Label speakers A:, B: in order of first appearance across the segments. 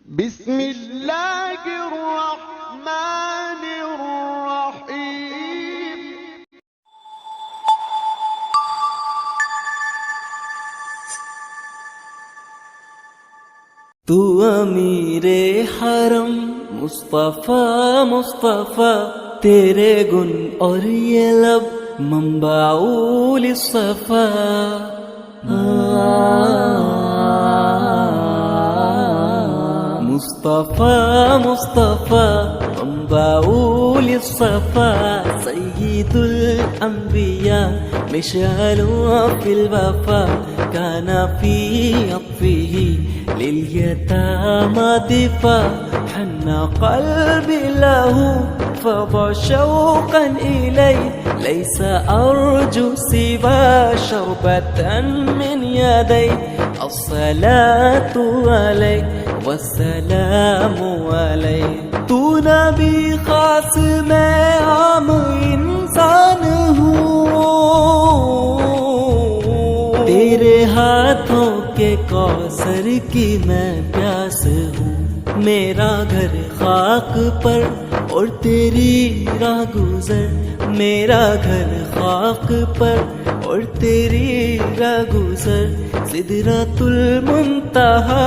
A: बिस्मिल्लाहिर्रहमानिर्रहीम।
B: तू अमीरे हरम मुस्तफा मुस्तफा, तेरे गुन और ये लब मंबाउल सफा। मुस्तफा मुस्तफा मंबाउल सफा, सय्यिदुल अंबिया मिशअलुन फिल वफा, काना फी अत्फिही लिल्यतामा दिफा, हन्ना क़ल्बी लहू फदा शौक़न इलैहि, लैसा अर्जू सिवा शरबतन मिन यदैहि, अस्सलातु अलैहि वस्सलामु अलैहि। तू नबी खास मैं आम इंसान हूँ, तेरे हाथों के कौसर की मैं प्यास हूँ। मेरा घर खाक पर और तेरी राह गुजर, मेरा घर खाक पर और तेरी राह गुजर, सिदरतुल मुंतहा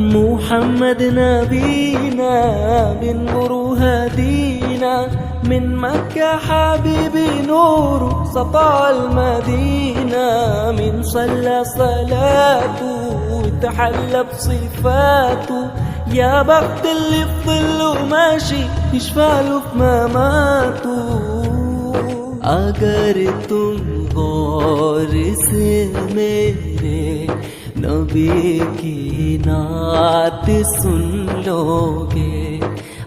B: मुहम्मद नबीना बिन नूर हदीना, من مكة حبيبي نور سطع المدينة، من صلى صلاته وتحلى بصفاته، يا بخت اللي في ظله ماشي يشفع له في مماته। अगर तुम गौर से मेरे नबी की नात सुन लोगे,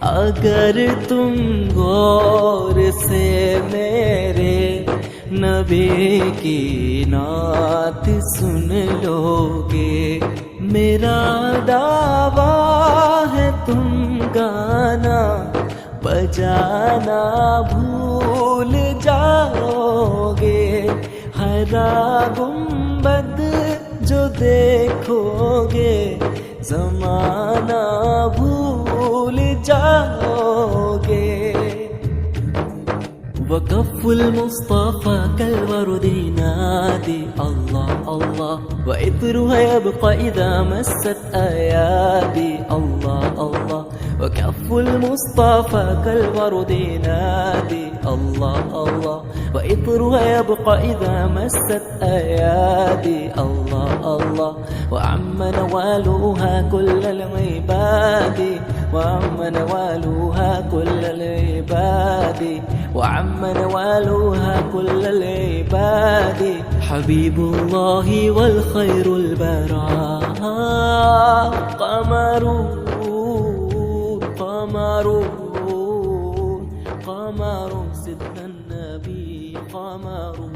B: अगर तुम गौर से मेरे नबी की नात सुन लोगे, मेरा दावा है तुम गाना बजाना भूल जाओगे। हरा गुंबद जो देखोगे ज़माना भूल जाओगे। वकफ़ुल मुस्तफ़ा कलवरुद नादी अल्लाह अल्लाह, वइत्रुहा यबक़ा इज़ा मस्सत अयादी अल्लाह अल्लाह। वकफ़ुल मुस्तफ़ा कलवरुद नादी अल्लाह अल्लाह, वइत्रुहा यबक़ा इज़ा मस्सत अयादी अल्लाह अल्लाह। वअम्म नवालुहा कुल्लल इबादी, वअम्म नवालुहा कुल्लल इबादी, वअम्म नवालुहा कुल्लल इबादी। हबीबुल्लाहि वल खैरुल बराह, क़मरुन क़मरुन क़मरुन सिद्दन नबी क़मरुन।